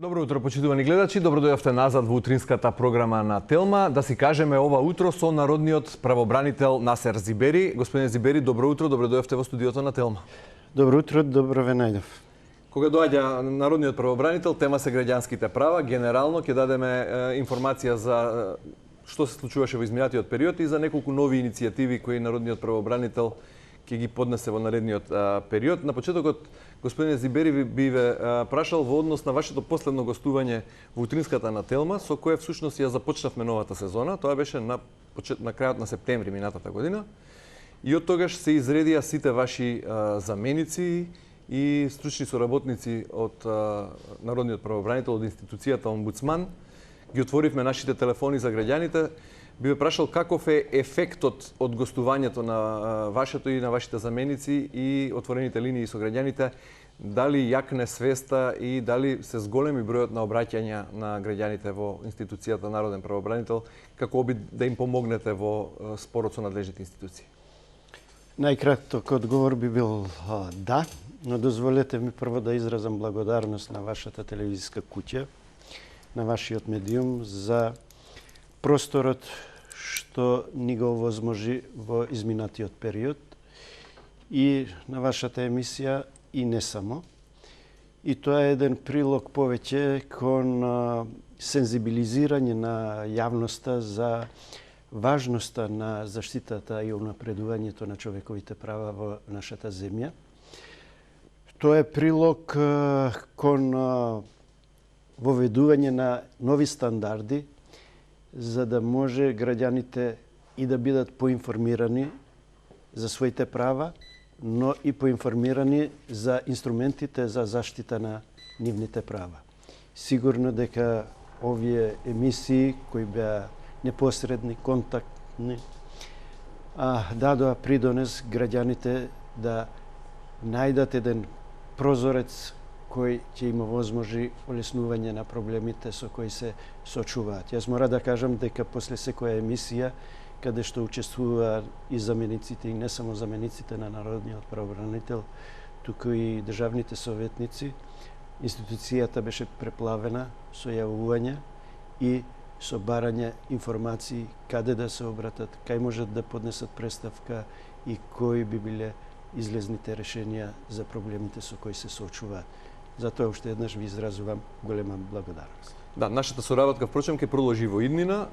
Добро утро, почитувани гледачи. Добро дојавте назад во утринската програма на Телма. Да си кажеме ова утро со народниот правобранител Насер Зибери. Господине Зибери, добро утро, добро дојавте во студиото на Телма. Добро утро, добро ве најдов. Кога доаѓа народниот правобранител, тема се граѓанските права. Генерално ќе дадеме информација за што се случуваше во изминатиот период и за неколку нови иницијативи кои народниот правобранител ќе ги поднесе во наредниот период. На почетокот, господине Зибери, би ве прашал во однос на вашето последно гостување во утринската на Телма, со кое всушност ја започнавме новата сезона. Тоа беше на крајот на септември минатата година. И од тогаш се изредија сите ваши заменици и стручни соработници од народниот правобранител, од институцијата Омбудсман. Ги отворивме нашите телефони за граѓаните. Би ве прашал каков е ефектот од гостувањето на вашето и на вашите заменици и отворените линии со граѓаните, дали јакне свеста и дали се зголеми бројот на обраќања на граѓаните во институцијата Народен правобранител, како би да им помогнете во спорот со надлежните институции? Најкраток одговор би бил да, но дозволете ми прво да изразам благодарност на вашата телевизиска куќа, на вашиот медиум за просторот што ни го овозможи во изминатиот период и на вашата емисија и не само. И тоа е еден прилог повеќе кон сензибилизирање на јавноста за важноста на заштитата и унапредувањето на човековите права во нашата земја. Тоа е прилог кон воведување на нови стандарди за да може граѓаните и да бидат поинформирани за своите права, но и поинформирани за инструментите за заштита на нивните права. Сигурно дека овие емисии кои беа непосредни, контактни, дадоа придонес граѓаните да најдат еден прозорец кој ќе има возможи олеснување на проблемите со кои се сочуваат. Јас мора да кажам дека после секоја емисија, каде што учествува и замениците, и не само замениците на народниот правобранител, туку и државните советници, институцијата беше преплавена со јавувања и со барање информации каде да се обратат, кај можат да поднесат представка и кои би биле излезните решенија за проблемите со кои се соочуваат. Затоа уште еднаш ви изразувам голема благодарност. Да, нашата соработка впрочем ќе продолжи во иднина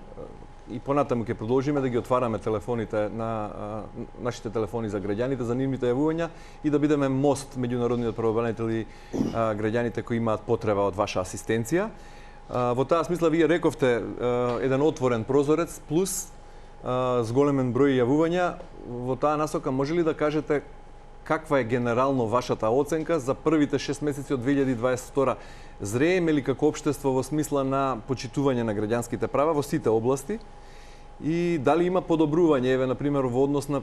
и понатаму ќе продолжиме да ги отвараме телефоните на нашите телефони за граѓаните, за нивните јавувања и да бидеме мост меѓу народниот правобранител и граѓаните кои имаат потреба од ваша асистенција. Во таа смисла вие рековте еден отворен прозорец плюс зголемен број јавувања. Во таа насока може ли да кажете каква е генерално вашата оценка за првите 6 месеци од 2022? Зрееме ли како општество во смисла на почитување на граѓанските права во сите области? И дали има подобрување, еве, например, во однос на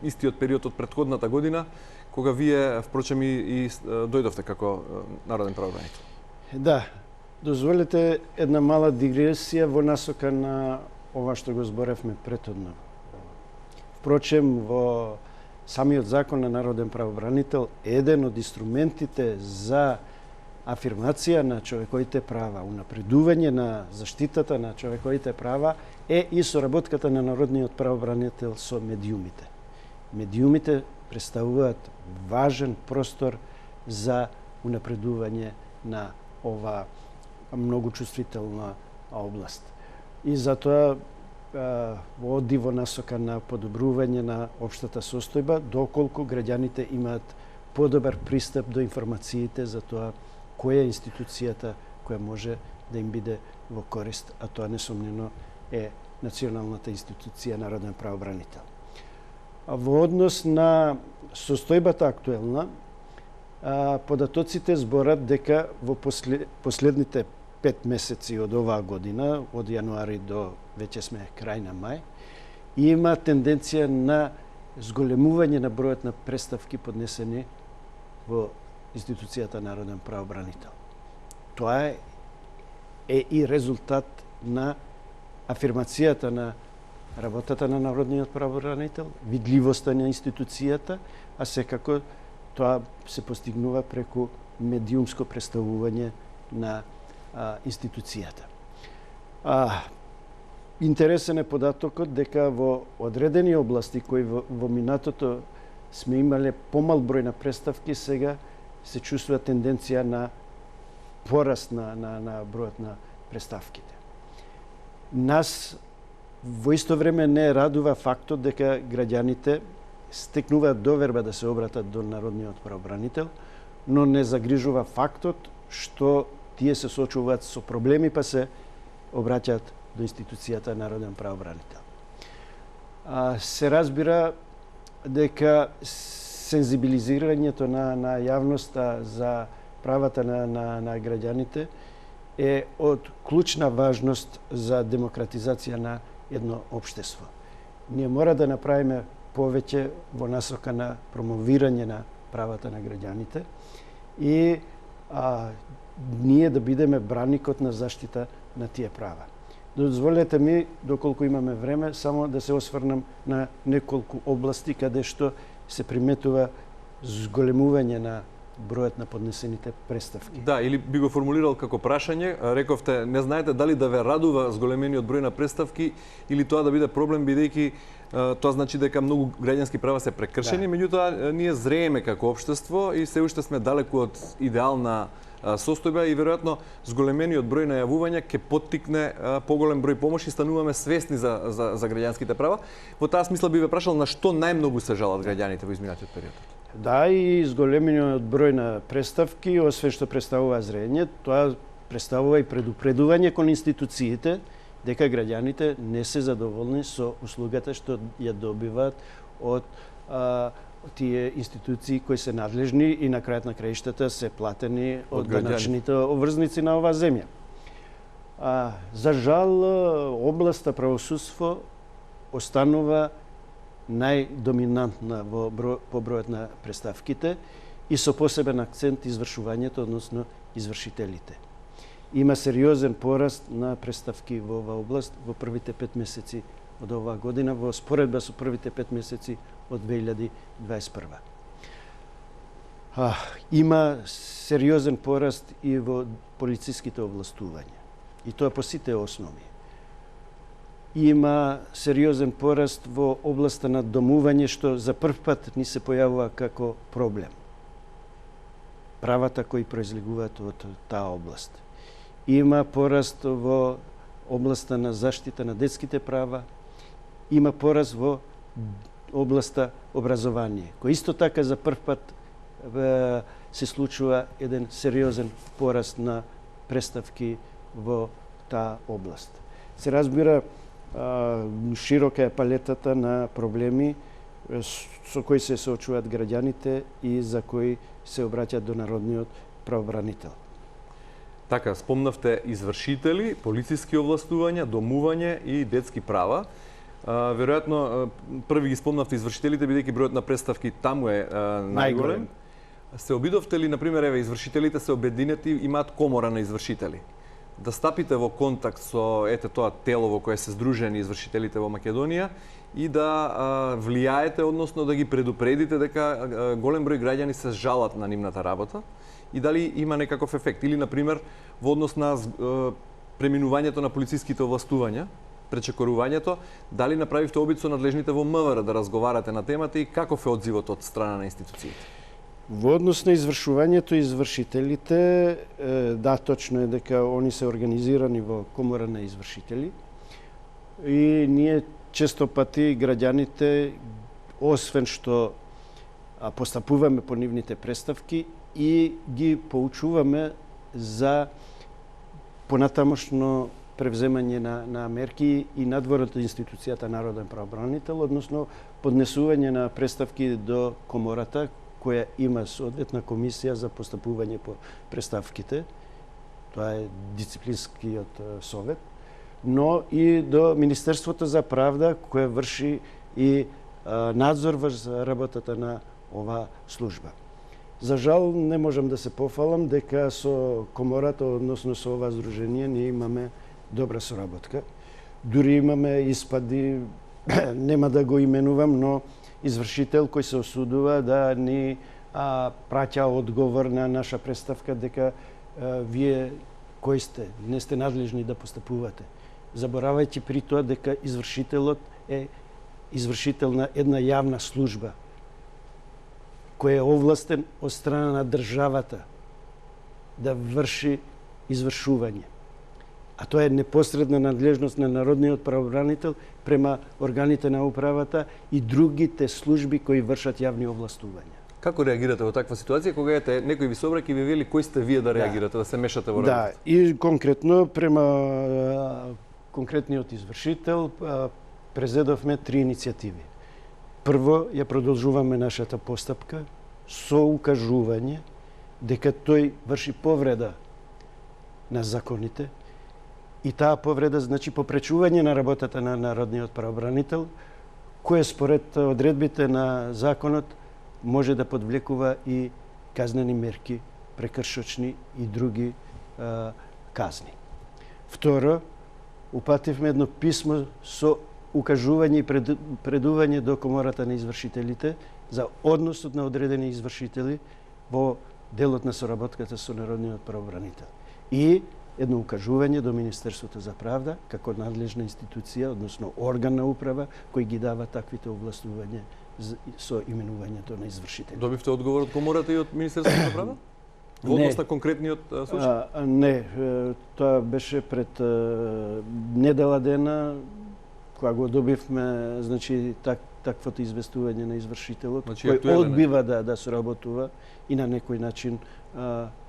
истиот период од претходната година, кога вие, впрочем, и дојдовте како народен правобранител? Да, дозволете една мала дигресија во насока на ова што го зборевме претhodно. Впрочем, во самиот закон на народен правобранител е еден од инструментите за афирмација на човековите права, унапредување на заштитата на човековите права е и соработката на народниот правобранител со медиумите. Медиумите представуваат важен простор за унапредување на ова многу чувствителна област. И затоа води во насока на подобрување на општата состојба, доколку граѓаните имаат подобар пристап до информациите за тоа која е институцијата која може да им биде во корист, а тоа несомнено е националната институција Народен правобранител. Во однос на состојбата актуелна, податоците зборат дека во последните 5 месеци од оваа година, од јануари до веќе сме крај на мај, има тенденција на зголемување на бројот на представки поднесени во институцијата Народен правобранител. Тоа е и резултат на афирмацијата на работата на народниот правобранител, видливоста на институцијата, а секако тоа се постигнува преку медиумско представување на институцијата. Интересен е податокот дека во одредени области кои во минатото сме имале помал број на преставки, сега се чувствува тенденција на пораст на бројот на преставките. Нас во исто време не радува фактот дека граѓаните стекнуваат доверба да се обратат до народниот правобранител, но не загрижува фактот што тие се соочуваат со проблеми па се обраќаат до институцијата народен правобранител. Се разбира дека сензибилизирањето на јавноста за правата на граѓаните е од клучна важност за демократизација на едно општество. Ние мора да направиме повеќе во насока на промовирање на правата на граѓаните и ние да бидеме браникот на заштита на тие права. Дозволете ми, доколку имаме време, само да се осврнам на неколку области каде што се приметува зголемување на бројот на поднесените преставки. Да, или би го формулирал како прашање, рековте, не знаете дали да ве радува зголемениот број на преставки или тоа да биде проблем, бидејќи тоа значи дека многу граѓански права се прекршени, меѓутоа ние зрееме како општество и се уште сме далеку од идеална состојба и веројатно зголемениот број најавувања ќе поттикне поголем број помош и стануваме свесни за граѓанските права. Во таа смисла би ве прашал на што најмногу се жалат граѓаните во изминатиот период? Да, и зголемениот број на преставки, освен што представува зрење, тоа представува и предупредување кон институциите дека граѓаните не се задоволни со услугата што ја добиваат од тие институции кои се надлежни и на крајот на краиштата се платени од даначните обврзници на оваа земја. За жал, областа правосудство останува најдоминантна по бројот на преставките и со посебен акцент извршувањето, односно извршителите. Има сериозен пораст на преставки во оваа област во првите 5 месеци од оваа година во споредба со првите 5 месеци од 2021. Има сериозен пораст и во полициските овластувања. И тоа по сите основи. Има сериозен пораст во областа на домување, што за прв пат ни се појавува како проблем. Правата кои произлегуваат од таа област. Има пораст во областа на заштита на детските права. Има пораст во областа образование, кој исто така за прв пат се случува еден сериозен пораст на преставки во таа област. Се разбира, широка е палетата на проблеми со кои се соочуваат граѓаните и за кои се обраќаат до народниот правобранител. Така, спомнавте извршители, полициски овластувања, домување и детски права. Веројатно, први ги спомнавте извршителите, бидејќи бројот на преставки таму е најголем. Се обидовте ли, например, извршителите се обединети, имаат комора на извршители? Да стапите во контакт со тоа тело во кое се здружени извршителите во Македонија и да влијаете, односно да ги предупредите дека голем број граѓани се жалат на нивната работа и дали има некаков ефект? Или, например, во однос на преминувањето на полициските овластувања, пречекорувањето, дали направивте обид со надлежните во МВР да разговарате на темата и каков е одзивот од страна на институциите? Во однос на извршувањето и извршителите, да, точно е дека они се организирани во комора на извршители и ние често пати граѓаните, освен што постапуваме по нивните преставки и ги поучуваме за понатамошно превземање на мерки и надвор од институцијата Народен правобранител, односно поднесување на преставки до комората, која има соодветна комисија за постапување по преставките. Тоа е дисциплинскиот совет, но и до Министерството за правда, која врши и надзор врз работата на оваа служба. За жал, не можам да се пофалам дека со комората, односно со ова здружение, ние имаме добра соработка. Дури имаме испади, нема да го именувам, но извршител кој се осудува да ни праќа одговор на наша представка дека вие кој сте, не сте надлежни да постапувате. Заборавајќи при тоа дека извршителот е извршител на една јавна служба, кој е овластен од страна на државата да врши извршување. А тоа е непосредна надлежност на народниот правобранител према органите на управата и другите служби кои вршат јавни овластувања. Како реагирате во таква ситуација кога ете некој ви собраќа и ви вели кој сте вие да реагирате, да се мешате во работата? Да, и конкретно према конкретниот извршител презедовме 3 иницијативи. Прво, ја продолжуваме нашата постапка со укажување дека тој врши повреда на законите и таа повреда значи попречување на работата на народниот правобранител, кој според одредбите на законот може да подвлекува и казнени мерки, прекршочни и други казни. Второ, упативме едно писмо со укажување и предување до Комората на извршителите за односот на одредени извршители во делот на соработката со народниот правобранител. И едно укажување до Министерството за правда како надлежна институција, односно орган на управа кој ги дава таквите овластувања со именувањето на извршители. Добивте одговор од Комората и од Министерството за правда? Во однос на конкретниот случај? Не, тоа беше пред недела дена кога го добивме, значи таквото известување на извршителот, значи, кој одбива да соработува и на некој начин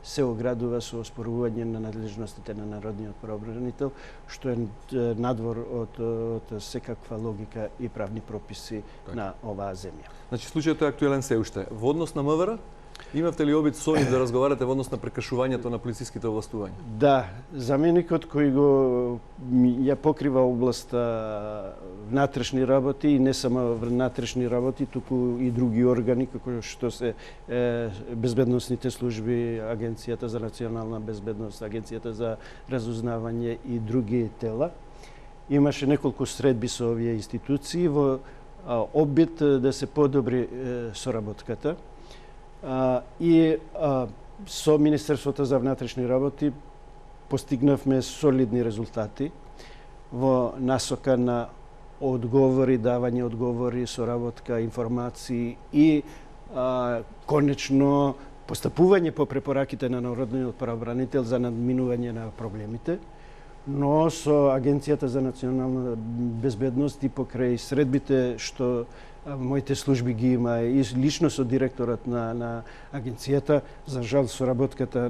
се оградува со оспорување на надлежностите на народниот правобранител, што е надвор од секаква логика и правни прописи на оваа земја. Значи случајот е актуелен се уште. Во однос на МВР, имавте ли обид со нив да разговарате во однос на прекршувањето на полициските овластувања? Да, заменикот кој го ја покрива областа внатрешни работи и не само внатрешни работи, туку и други органи како што се безбедносните служби, Агенцијата за национална безбедност, Агенцијата за разузнавање и други тела. Имаше неколку средби со овие институции во обид да се подобри соработката. И со Министерството за внатрешни работи постигнавме солидни резултати во насока на одговори, давање одговори, соработка, информации и конечно постапување по препораките на народниот правобранител за надминување на проблемите, но со Агенцијата за национална безбедност и покрај средбите што моите служби ги има и лично со директорот на агенцијата, за жал соработката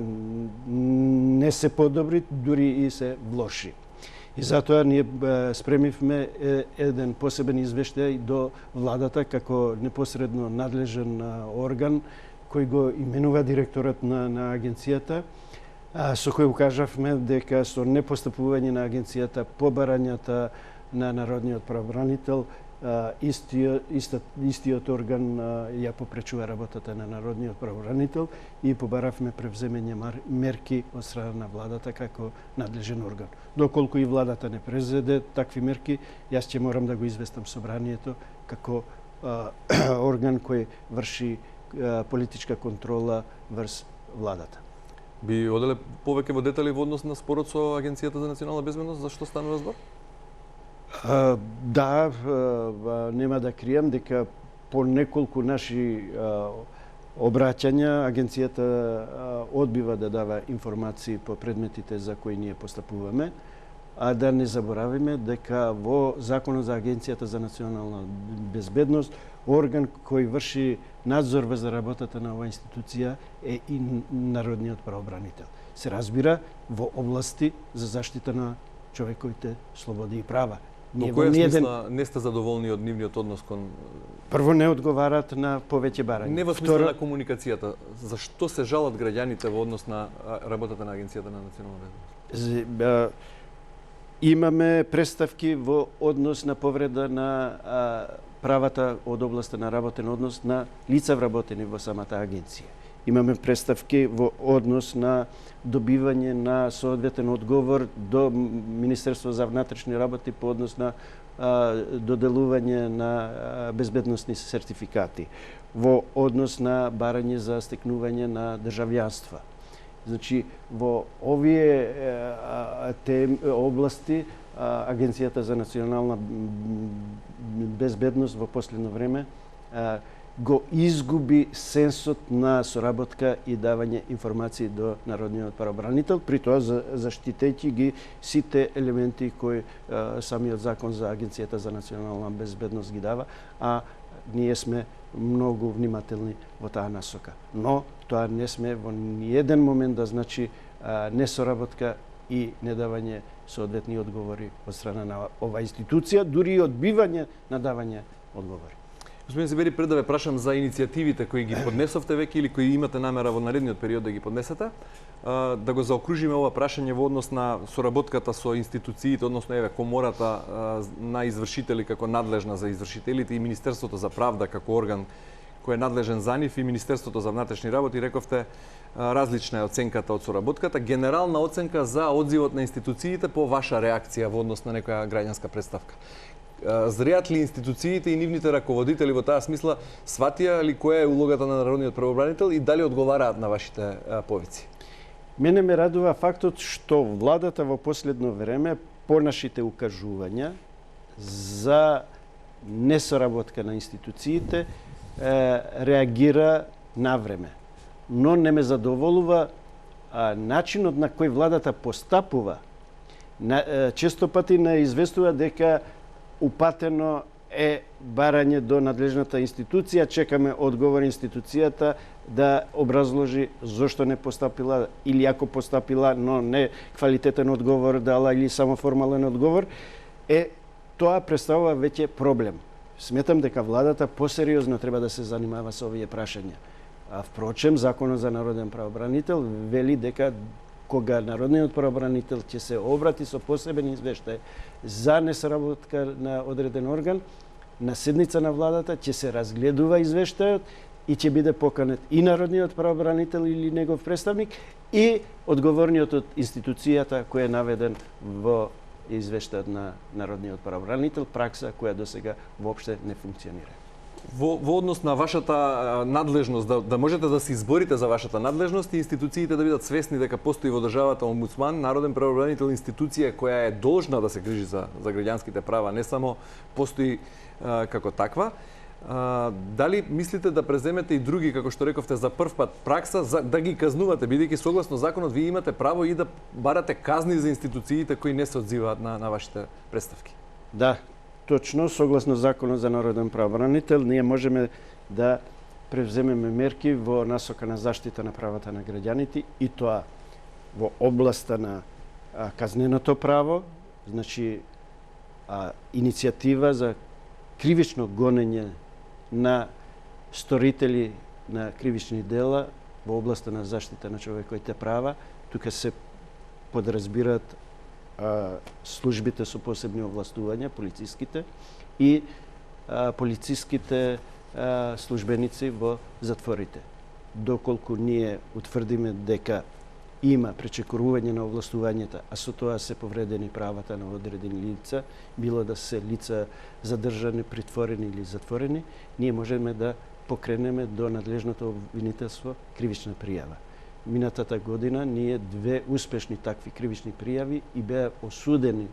не се подобри, дури и се влоши. И затоа ние спремивме еден посебен извештај до владата како непосредно надлежен орган кој го именува директорот на агенцијата, со кој укажавме дека со непостапување на агенцијата по барањата на народниот правобранител истиот орган ја попречува работата на народниот правобранител и побаравме превземање мерки од страна на владата како надлежен орган. Доколку и владата не презеде такви мерки, јас ќе морам да го известам собранието како орган кој врши политичка контрола врз владата. Би оделе повеќе во детали во однос на спорот со Агенцијата за национална безбедност, за што станува збор? Да, нема да кријам дека по неколку наши обраќања агенцијата одбива да дава информации по предметите за кои ние постапуваме, а да не заборавиме дека во Законот за Агенцијата за национална безбедност орган кој врши надзор за работата на оваа институција е и народниот правобранител. Се разбира во области за заштита на човековите слободи и права. До која смисла не сте задоволни од нивниот однос кон... Прво, не одговарат на повеќе барања. Не во смисла на комуникацијата. Зашто се жалат граѓаните во однос на работата на Агенцијата на национална безбедност? Имаме представки во однос на повреда на правата од областа на работен однос на лица вработени во самата агенција. Имаме представки во однос на добивање на соодветен одговор до Министерство за внатрешни работи по однос на доделување на безбедносни сертификати, во однос на барање за стекнување на државјанства. Значи, во овие области Агенцијата за национална безбедност во последно време го изгуби сенсот на соработка и давање информации до народниот правобранител, при тоа заштитејќи ги сите елементи кои самиот закон за Агенцијата за национална безбедност ги дава, а ние сме многу внимателни во таа насока. Но тоа не сме во ниеден момент да значи несоработка и недавање соодветни одговори од страна на оваа институција, дури и одбивање на давање одговори. Господин Зибери, пред да ве прашам за иницијативите кои ги поднесовте веќе или кои имате намера во наредниот период да ги поднесете, да го заокружиме ова прашање во однос на соработката со институциите, односно еве комората на извршители како надлежна за извршителите и Министерството за правда како орган кој е надлежен за нив и Министерството за внатрешни работи, рековте различна е оценката од соработката, генерална оценка за одзивот на институциите по ваша реакција во однос на некоја граѓанска представка. Зреат ли институциите и нивните раководители во таа смисла, сватија ли која е улогата на народниот правобранител и дали одговараат на вашите повици? Мене ме радува фактот што владата во последно време по нашите укажувања за несоработка на институциите реагира навреме. Но не ме задоволува начинот на кој владата постапува. Често пати не известува дека упатено е барање до надлежната институција, чекаме одговор институцијата да образложи зошто не постапила или ако постапила, но не квалитетен одговор дала или само формален одговор, тоа представува веќе проблем. Сметам дека владата посериозно треба да се занимава со овие прашања. Впрочем, Законот за народен правобранител вели дека кога народниот правобранител ќе се обрати со посебен извештај за несоработка на одреден орган, на седница на владата ќе се разгледува извештајот и ќе биде поканет и народниот правобранител или негов представник и одговорниот од институцијата кој е наведен во извештајот на народниот правобранител, пракса која досега воопште не функционира. Во однос на вашата надлежност, да можете да се изборите за вашата надлежност и институциите да бидат свесни дека постои во државата омбудсман, народен правобранител, институција која е должна да се грижи за граѓанските права, не само постои како таква. Дали мислите да преземете и други, како што рековте за прв пат, пракса да ги казнувате, бидејќи согласно законот вие имате право и да барате казни за институциите кои не се одзиваат на вашите представки? Да, точно, согласно Законот за народен правобранител, ние можеме да превземеме мерки во насока на заштита на правата на граѓаните и тоа во областа на казненото право, значи иницијатива за кривично гонење на сторители на кривични дела во областа на заштита на човековите права. Тука се подразбираат службите со посебни овластувања, полициските и полициските службеници во затворите. Доколку ние утврдиме дека има пречекорување на овластувањата, а со тоа се повредени правата на одредени лица, било да се лица задржани, притворени или затворени, ние можеме да покренеме до надлежното обвинителство кривична пријава. Минатата година ние 2 успешни такви кривични пријави и беа осудени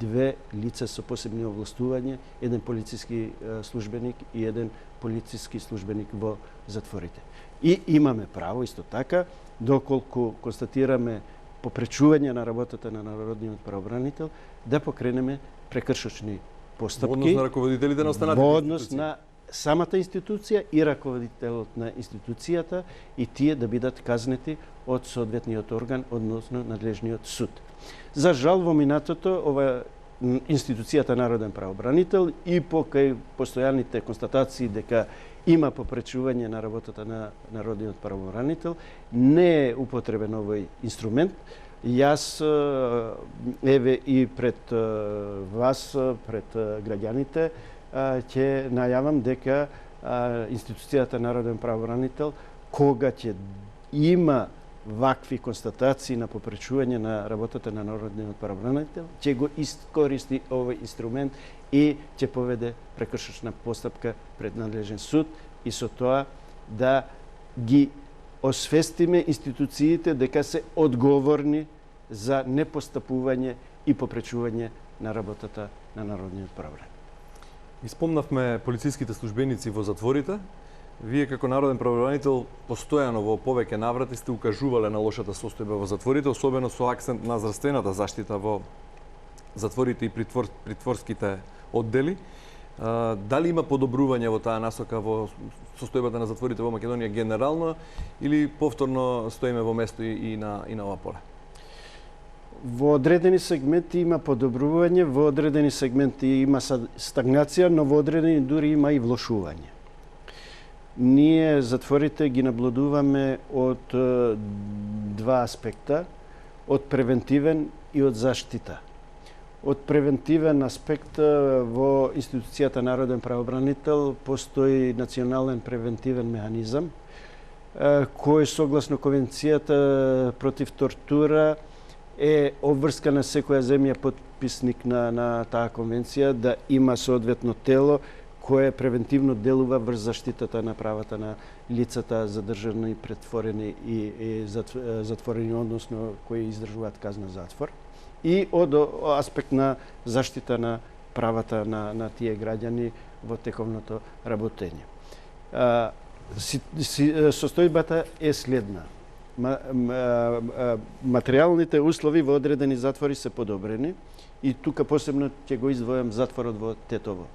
2 лица со посебни овластувања, еден полициски службеник и еден полициски службеник во затворите. И имаме право исто така, доколку констатираме попречување на работата на народниот правобранител, да покренеме прекршочни постапки во однос на раководителите на останатите во однос на самата институција и раководителот на институцијата и тие да бидат казнети од соодветниот орган, односно надлежниот суд. За жал во минатото ова институцијата народен правобранител и покај постојаните констатации дека има попречување на работата на народниот правобранител, не е употребен овој инструмент. Јас еве и пред вас, пред граѓаните, ќе најавам дека институцијата народен правобранител, кога ќе има вакви констатации на попречување на работата на народниот правобранител, ќе го искористи овој инструмент и ќе поведе прекршочна постапка пред надлежен суд и со тоа да ги освестиме институциите дека се одговорни за непостапување и попречување на работата на народниот правобраник. Испомнавме полициските службеници во затворите. Вие како народен правобранител постојано во повеќе наврати сте укажувале на лошата состојба во затворите, особено со акцент на здравствената заштита во затворите и притворските оддели. Дали има подобрување во таа насока во состојбата на затворите во Македонија генерално или повторно стоиме во место и на ова поле? Во одредени сегменти има подобрување, во одредени сегменти има стагнација, но во одредени дури има и влошување. Ние затворите ги наблюдуваме од два аспекта, од превентивен и од заштита. Од превентивен аспект во институцијата Народен правобранител постои национален превентивен механизам кој согласно Конвенцијата против тортура е обврскана секоја земја потписник на таа конвенција да има соодветно тело кое превентивно делува врз заштитата на правата на лицата задржани, претворени и затворени, односно кои издржуваат казна затвор, и од аспект на заштита на правата на тие граѓани во тековното работење. Состојбата е следна. Материјалните услови во одредени затвори се подобрени и тука посебно ќе го издвојам затворот во Тетово,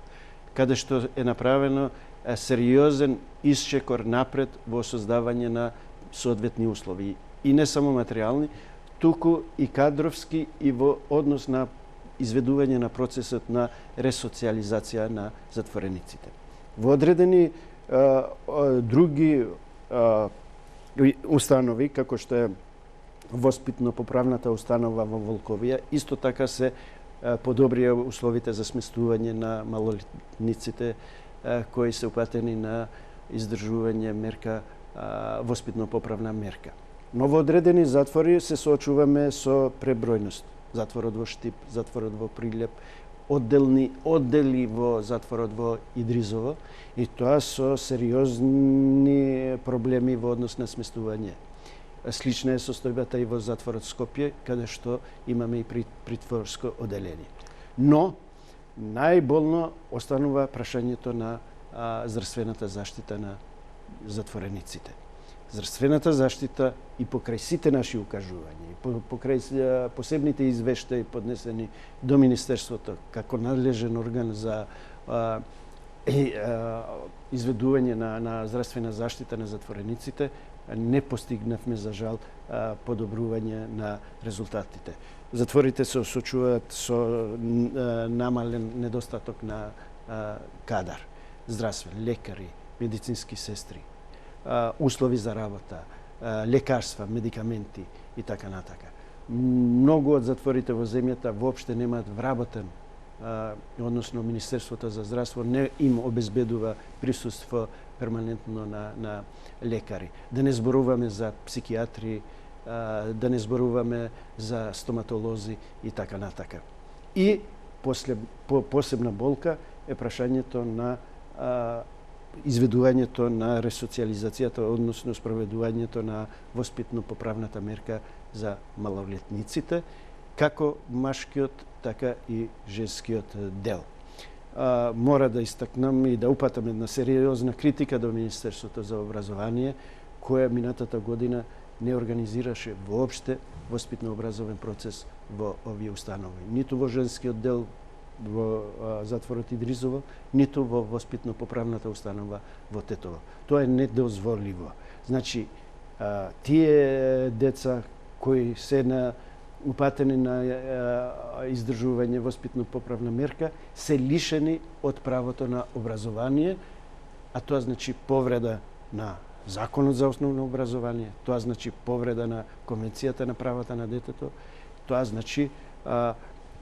каде што е направено сериозен исчекор напред во создавање на соодветни услови. И не само материјални, туку и кадровски и во однос на изведување на процесот на ресоциализација на затворениците. Во одредени други установи, како што е воспитно-поправната установа во Волковија, исто така се подобрија условите за сместување на малолетниците кои се упатени на издржување мерка, воспитно-поправна мерка. Но во одредени затвори се соочуваме со пребројност. Затворот во Штип, затворот во Прилеп, оддели во затворот во Идризово, и тоа со сериозни проблеми во однос на сместување. Слична е состојбата и во затворот Скопје, каде што имаме и притворско оделение. Но најболно останува прашањето на здравствената заштита на затворениците. Здравствената заштита и покрај сите наши укажувања, покрај посебните извештаи поднесени до Министерството како надлежен орган за изведување на здравствена заштита на затворениците, не постигнавме, за жал, подобрување на резултатите. Затворите се соочуваат со намален недостаток на кадар, здравствен, лекари, медицински сестри, услови за работа, лекарства, медикаменти и така натака. Многу од затворите во земјата воопште немаат вработен, односно Министерството за здравство не им обезбедува присуство перманентно на лекари. Да не зборуваме за психиатри, да не зборуваме за стоматолози и така натака. И посебна болка е прашањето на изведувањето на ресоциализацијата, односно спроведувањето на воспитно-поправната мерка за малолетниците, како машкиот, така и женскиот дел. Мора да истакнам и да упатам една сериозна критика до Министерството за образование, која минатата година не организираше воопште воспитно-образовен процес во овие установи. Ниту во женскиот дел во затворот Идризово, ниту во воспитно-поправната установа во Тетово. Тоа е недозволиво. Значи, тие деца кои се упатени на издржување воспитно-поправна мерка се лишени од правото на образование, а тоа значи повреда на Законот за основно образование, тоа значи повреда на Конвенцијата на правата на детето, тоа значи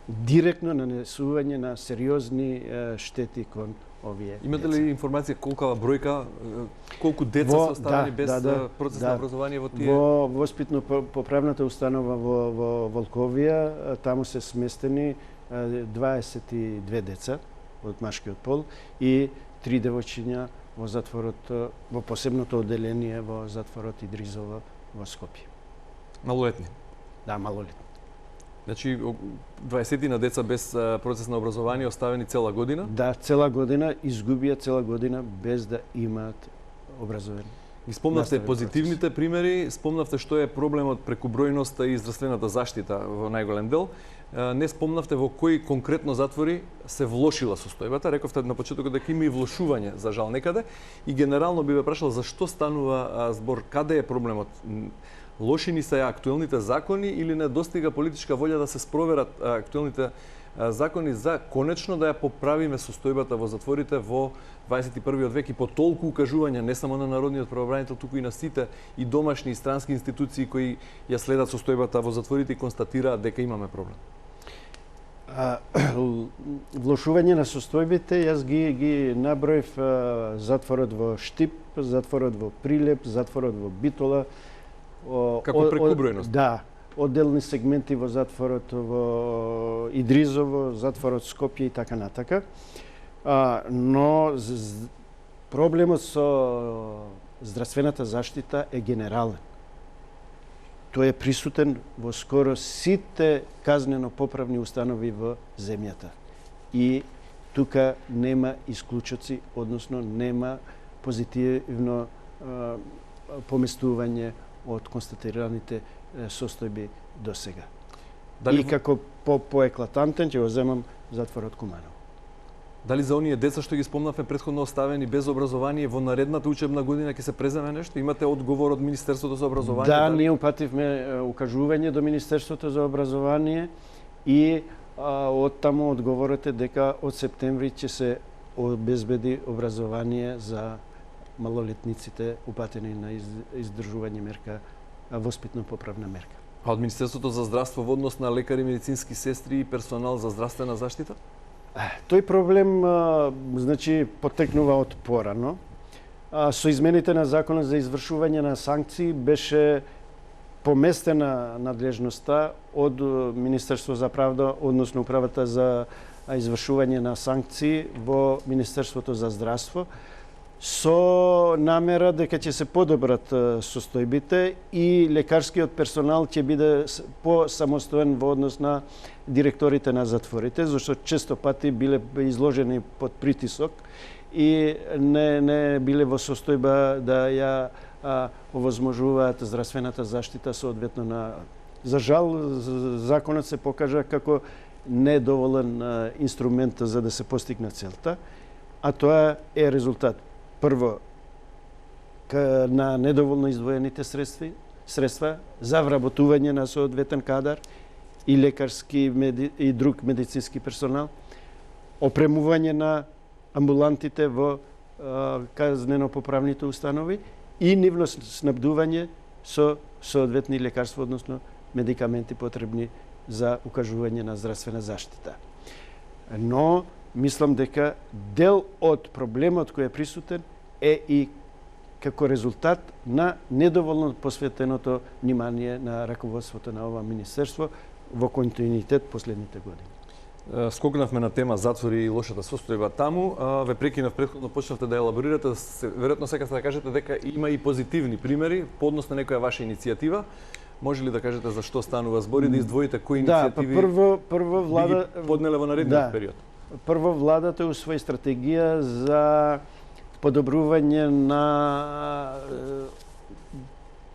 директно нанесување на сериозни штети кон овие деца. Имате ли информација колкава бројка, колку деца се оставени без процес на образование во тие? Во воспитно-поправната установа во Волковија, таму се сместени 22 деца од машкиот пол и 3 девојчиња во затворот, во посебното одделение во затворот Идризово во Скопје. Малолетни? Да, малолетни. Значи, 20 на деца без процес на образование оставени цела година? Да, цела година, изгубија цела година без да имаат образование. И спомнавте позитивните примери, спомнавте што е проблемот преку бројноста и здравствената заштита во најголем дел. Не спомнавте во кои конкретно затвори се влошила состојбата. Рековте на почетокот дека има и влошување, за жал некаде. И генерално би ве прашал зашто станува збор, каде е проблемот? Лоши ни се актуелните закони или не достига политичка волја да се спроверат актуелните закони за конечно да ја поправиме состојбата во затворите во 21. век и по толку укажувања не само на народниот правобранител, туку и на сите и домашни и странски институции кои ја следат состојбата во затворите и констатираат дека имаме проблем. Влошување на состојбите, јас ги наброив затворот во Штип, затворот во Прилеп, затворот во Битола. Како прекубројност? Да, одделни сегменти во затворот во Идризово, затворот Скопје и така натака. Но проблемот со здравствената заштита е генерален. Тој е присутен во скоро сите казнено-поправни установи во земјата. И тука нема исклучоци, односно нема позитивно поместување од констатираните состојби до сега. И како поеклатантен ќе го земам затворот Куманово. Дали за оние деца што ги спомнавме претходно оставени без образование во наредната учебна година ќе се преземе нешто? Имате одговор од Министерството за образование? Да, ние упативме укажување до Министерството за образование и од таму одговорот е дека од септември ќе се обезбеди образование за малолетниците упатени на издржување мерка, воспитно-поправна мерка. А од Министерството за здравство во однос на лекари, медицински сестри и персонал за здравствена заштита? Тој проблем значи потекнува од порано. Со измените на законот за извршување на санкции беше поместена надлежноста од Министерство за правда, односно управата за извршување на санкции во Министерството за здравство, со намера дека ќе се подобрат состојбите и лекарскиот персонал ќе биде по-самостоен во однос на директорите на затворите, зашто често пати биле изложени под притисок и не биле во состојба да ја овозможуваат здравствената заштита соодветно на... За жал, законот се покажа како недоволен инструмент за да се постигне целта, а тоа е резултат. Прво, на недоволно издвоените средства за вработување на соодветен кадар и лекарски и друг медицински персонал, опремување на амбулантите во казнено-поправните установи и нивно снабдување со соодветни лекарства, односно медикаменти потребни за укажување на здравствена заштита. Но мислам дека дел од проблемот кој е присутен е и како резултат на недоволно посветеното внимание на раководството на ова министерство во континуитет последните години. Скокнавме на тема затвори и лошата состојба таму. Ве прекинав претходно, почнавте да ја елаборирате, веројатно сакате да кажете дека има и позитивни примери по однос на некоја ваша иницијатива. Може ли да кажете за што станува збор и да издвоите кои иницијативи прво влада би ги поднеле во наредниот период? Прво владата усвои стратегија за подобрување на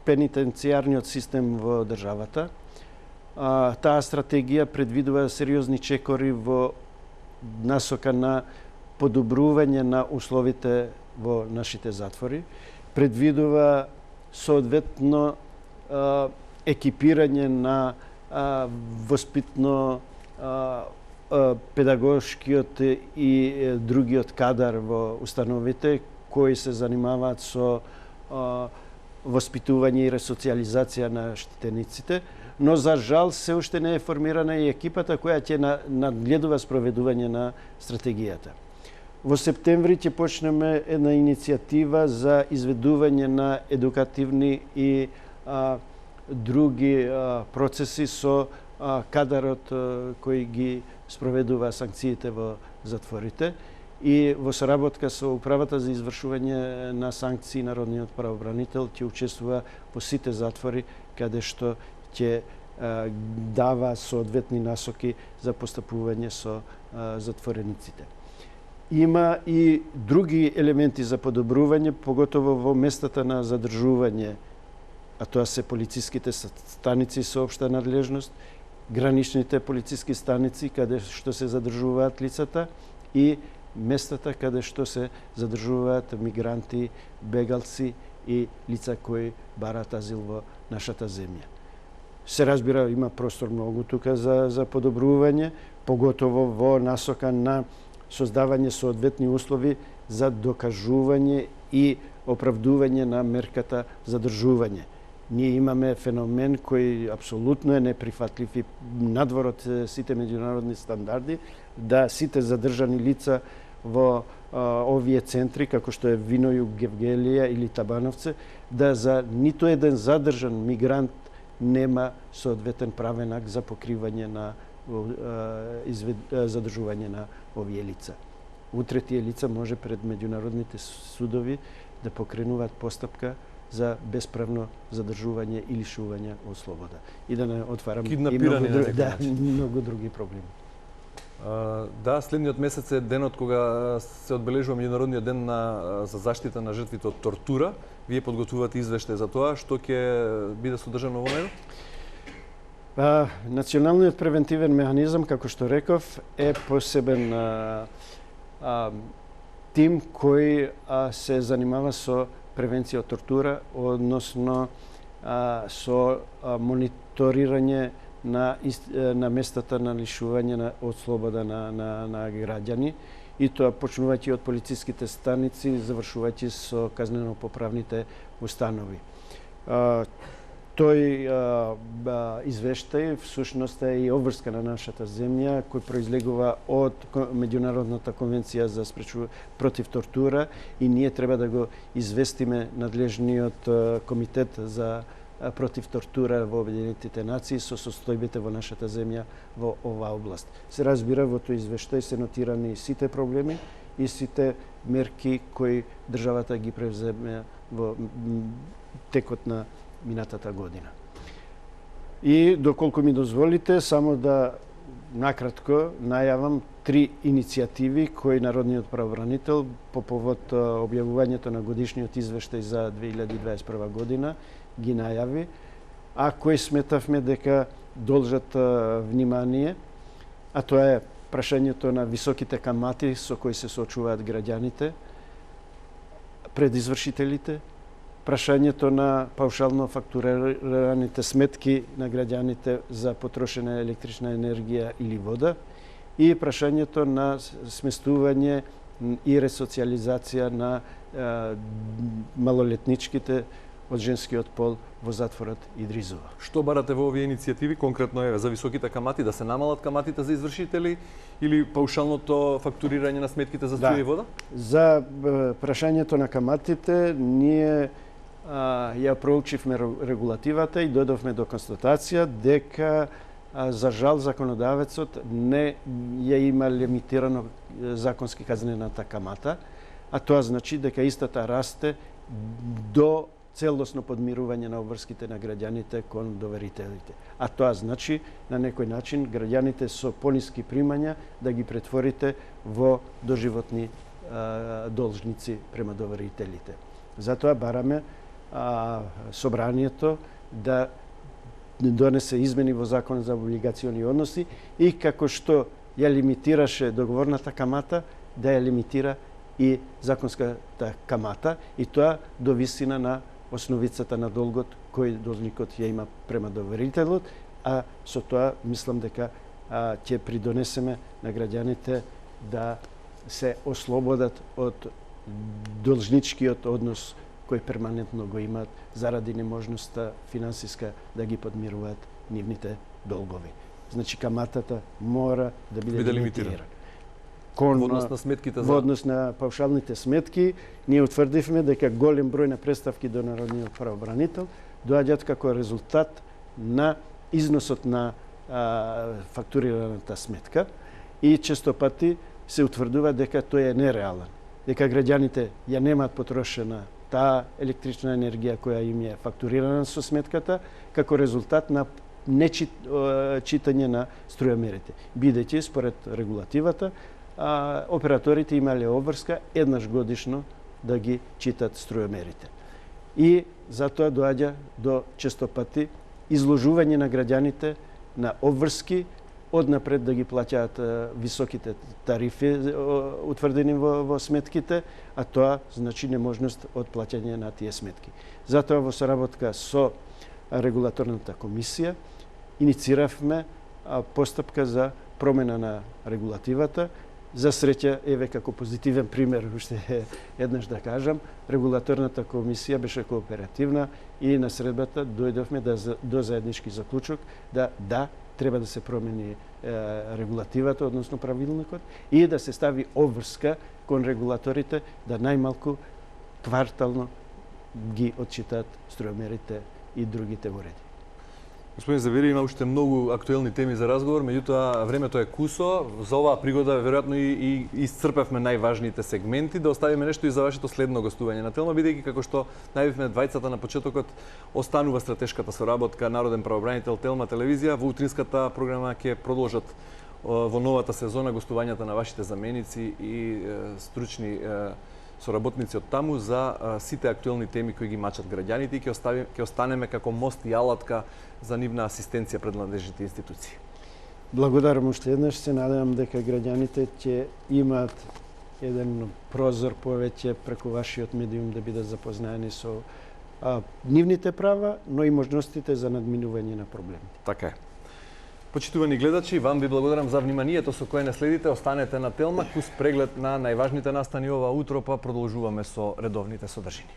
пенитенцијарниот систем во државата. Таа стратегија предвидува сериозни чекори во насока на подобрување на условите во нашите затвори. Предвидува соодветно екипирање на воспитно педагошкиот и другиот кадар во установите кои се занимаваат со воспитување и ресоциализација на штетениците, но за жал се уште не е формирана и екипата која ќе надгледува спроведување на стратегијата. Во септември ќе почнеме една иницијатива за изведување на едукативни и други процеси со кадарот кој ги спроведува санкциите во затворите и во соработка со Управата за извршување на санкции народниот правобранител ќе учествува по сите затвори каде што ќе дава соодветни насоки за постапување со затворениците. Има и други елементи за подобрување, поготово во местата на задржување, а тоа се полициските станици со општа надлежност, граничните полициски станици каде што се задржуваат лицата и местата каде што се задржуваат мигранти, бегалци и лица кои бараат азил во нашата земја. Се разбира, има простор многу тука за подобрување, поготово во насока на создавање соодветни услови за докажување и оправдување на мерката задржување. Ние имаме феномен кој апсолутно е неприфатлив и надвор од сите меѓународни стандарди, да сите задржани лица во овие центри, како што е Винојуг, Гевгелија или Табановце, да за ниту еден задржан мигрант нема соодветен правен акт за покривање на задржување на овие лица. Утре тие лица може пред меѓународните судови да покренуваат постапка за бесправно задржување или лишување од слобода. И да не отварам и многу други проблеми. Да, следниот месец е денот кога се одбележува меѓународниот ден за заштита на жртвите од тортура. Вие подготвувате извештај за тоа, што ќе биде содржано во него? Националниот превентивен механизам, како што реков, е посебен тим кој се занимава со превенција од тортура, односно со мониторирање на местата на лишување од слобода на граѓани, и тоа почнувајќи од полициските станици, завршувајќи со казнено-поправните установи. Тој извештај всушност е и обврска на нашата земја, кој произлегува од Меѓународната конвенција за против тортура, и ние треба да го известиме надлежниот комитет за против тортура во Обединетите нации со состојбите во нашата земја во оваа област. Се разбира, во тој извештај се нотирани сите проблеми и сите мерки кои државата ги превземе во текот на минатата година. И доколку ми дозволите, само да накратко најавам 3 иницијативи кои народниот правобранител по повод објавувањето на годишниот извештај за 2021 година ги најави, а кои сметавме дека должат внимание, а тоа е прашањето на високите камати со кои се соочуваат граѓаните пред извршителите, прашањето на паушално фактурираните сметки на граѓаните за потрошена електрична енергија или вода и прашањето на сместување и ресоциализација на малолетничките од женскиот пол во затворот Идризово. Што барате во овие иницијативи? Конкретно е за високите камати, да се намалат каматите за извршители или паушалното фактурирање на сметките за струја и вода? За прашањето на каматите ние ја проучивме регулативата и дојдовме до констатација дека за жал законодавецот не ја има лимитирано законски казнената камата, а тоа значи дека истата расте до целосно подмирување на обврските на граѓаните кон доверителите. А тоа значи на некој начин граѓаните со пониски примања да ги претворите во доживотни должници према доверителите. Затоа бараме собранието да донесе измени во Закон за облигациони односи и како што ја лимитираше договорната камата, да ја лимитира и законската камата, и тоа до висина на основицата на долгот кој должникот ја има према доверителот, а со тоа мислам дека ќе придонесеме на граѓаните да се ослободат од должничкиот однос кој перманентно го имаат заради неможноста финансиска да ги подмируваат нивните долгови. Значи каматата мора да биде лимитирана. Во однос на сметките Во однос на паушалните сметки, ние утврдивме дека голем број на представки до народниот правобранител доаѓаат како резултат на износот на фактурираната сметка и често пати се утврдува дека тој е нереален, дека граѓаните ја немаат потрошена таа електрична енергија која им е фактурирана со сметката како резултат на нечитање на струјамерите. Бидејќи според регулативата операторите имале обврска еднаш годишно да ги читат струјамерите. И затоа доаѓа до честопати изложување на граѓаните на обврски однапред да ги плаќаат високите тарифи утврдени во сметките, а тоа значи неможност од плаќање на тие сметки. Затоа во соработка со регулаторната комисија иницииравме постапка за промена на регулативата. За среќа, еве како позитивен пример, уште еднаш да кажам, регулаторната комисија беше кооперативна и на средбата дојдовме до заеднички заклучок да треба да се промени регулативата, односно правилникот, и да се стави обврска кон регулаторите да најмалку квартално ги отчитаат струјамерите и другите уреди. Господин Завири, има уште многу актуелни теми за разговор, меѓутоа времето е кусо. За оваа пригода веројатно и исцрпевме најважните сегменти, да оставиме нешто и за вашето следно гостување на Телма, бидејќи како што најавивме двајцата на почетокот, останува стратешката соработка Народен правобранител Телма телевизија. Во утринската програма ќе продолжат во новата сезона гостувањата на вашите заменици и стручни соработници од таму за сите актуелни теми кои ги мачат граѓаните и ќе останеме како мост и алатка за нивна асистенција пред надлежните институции. Благодарам уште еднаш, се надевам дека граѓаните ќе имаат еден прозор повеќе преку вашиот медиум да бидат запознаени со нивните права, но и можностите за надминување на проблемите. Така е. Почитувани гледачи, вам ви благодарам за вниманието со кое не следите. Останете на Телма, кус преглед на најважните настани ова утро, па продолжуваме со редовните содржини.